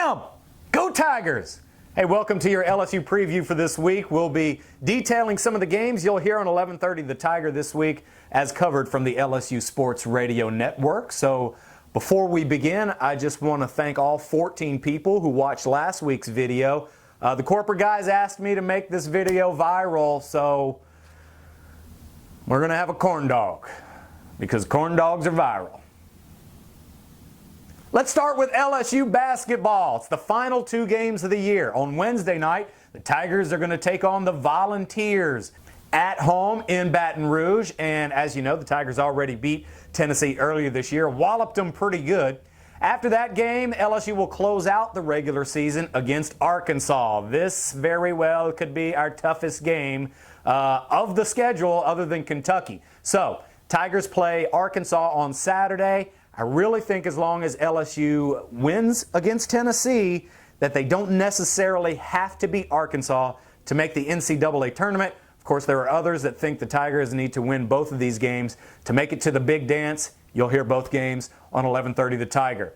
Bam! Go Tigers! Hey, welcome to your LSU preview for this week. We'll be detailing some of the games you'll hear on 11:30 The Tiger this week as covered from the LSU Sports Radio Network. So before we begin, I just want to thank all 14 people who watched last week's video. The corporate guys asked me to make this video viral, so we're going to have a corn dog because corn dogs are viral. Let's start with LSU Basketball. It's the final two games of the year. On Wednesday night, the Tigers are going to take on the Volunteers at home in Baton Rouge. And as you know, the Tigers already beat Tennessee earlier this year, walloped them pretty good. After that game, LSU will close out the regular season against Arkansas. This very well could be our toughest game of the schedule other than Kentucky. So, Tigers play Arkansas on Saturday. I really think as long as LSU wins against Tennessee, that they don't necessarily have to beat Arkansas to make the NCAA tournament. Of course, there are others that think the Tigers need to win both of these games to make it to the big dance. You'll hear both games on 11:30 The Tiger.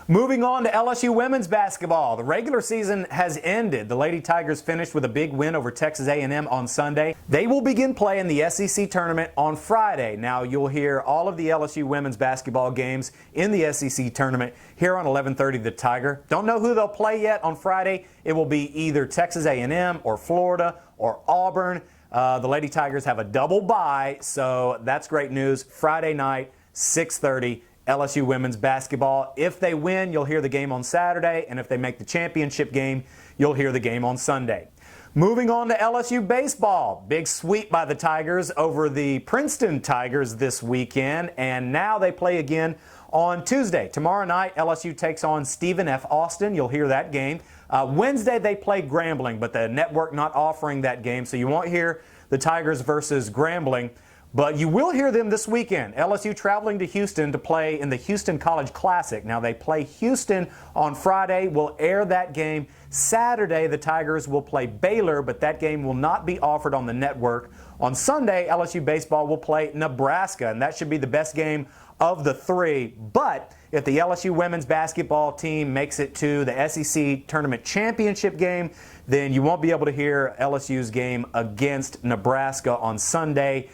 Moving on to LSU Women's Basketball. The regular season has ended. The Lady Tigers finished with a big win over Texas A&M on Sunday. They will begin play in the SEC tournament on Friday. Now, you'll hear all of the LSU Women's Basketball games in the SEC tournament here on 11:30 The Tiger. Don't know who they'll play yet on Friday. It will be either Texas A&M or Florida or Auburn. The Lady Tigers have a double bye, so that's great news. Friday night, 6:30. LSU Women's Basketball. If they win, you'll hear the game on Saturday, and if they make the championship game, you'll hear the game on Sunday. Moving on to LSU Baseball. Big sweep by the Tigers over the Princeton Tigers this weekend, and now they play again on Tuesday. Tomorrow night, LSU takes on Stephen F. Austin. You'll hear that game. Wednesday, they play Grambling, but the network not offering that game, so you won't hear the Tigers versus Grambling. But you will hear them this weekend. LSU traveling to Houston to play in the Houston College Classic. Now, they play Houston on Friday. We'll air that game. Saturday, the Tigers will play Baylor, but that game will not be offered on the network. On Sunday, LSU Baseball will play Nebraska, and that should be the best game of the three. But if the LSU Women's Basketball team makes it to the SEC Tournament Championship game, then you won't be able to hear LSU's game against Nebraska on Sunday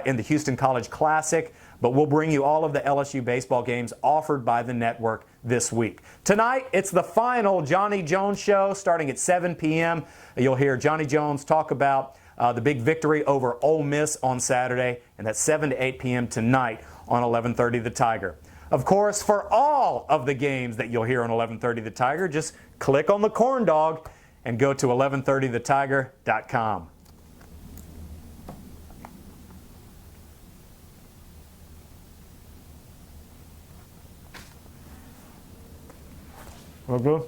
in the Houston College Classic, but we'll bring you all of the LSU baseball games offered by the network this week. Tonight, it's the final Johnny Jones show starting at 7 p.m. You'll hear Johnny Jones talk about the big victory over Ole Miss on Saturday, and that's 7 to 8 p.m. tonight on 11:30 The Tiger. Of course, for all of the games that you'll hear on 11:30 The Tiger, just click on the corn dog and go to 1130thetiger.com. Okay.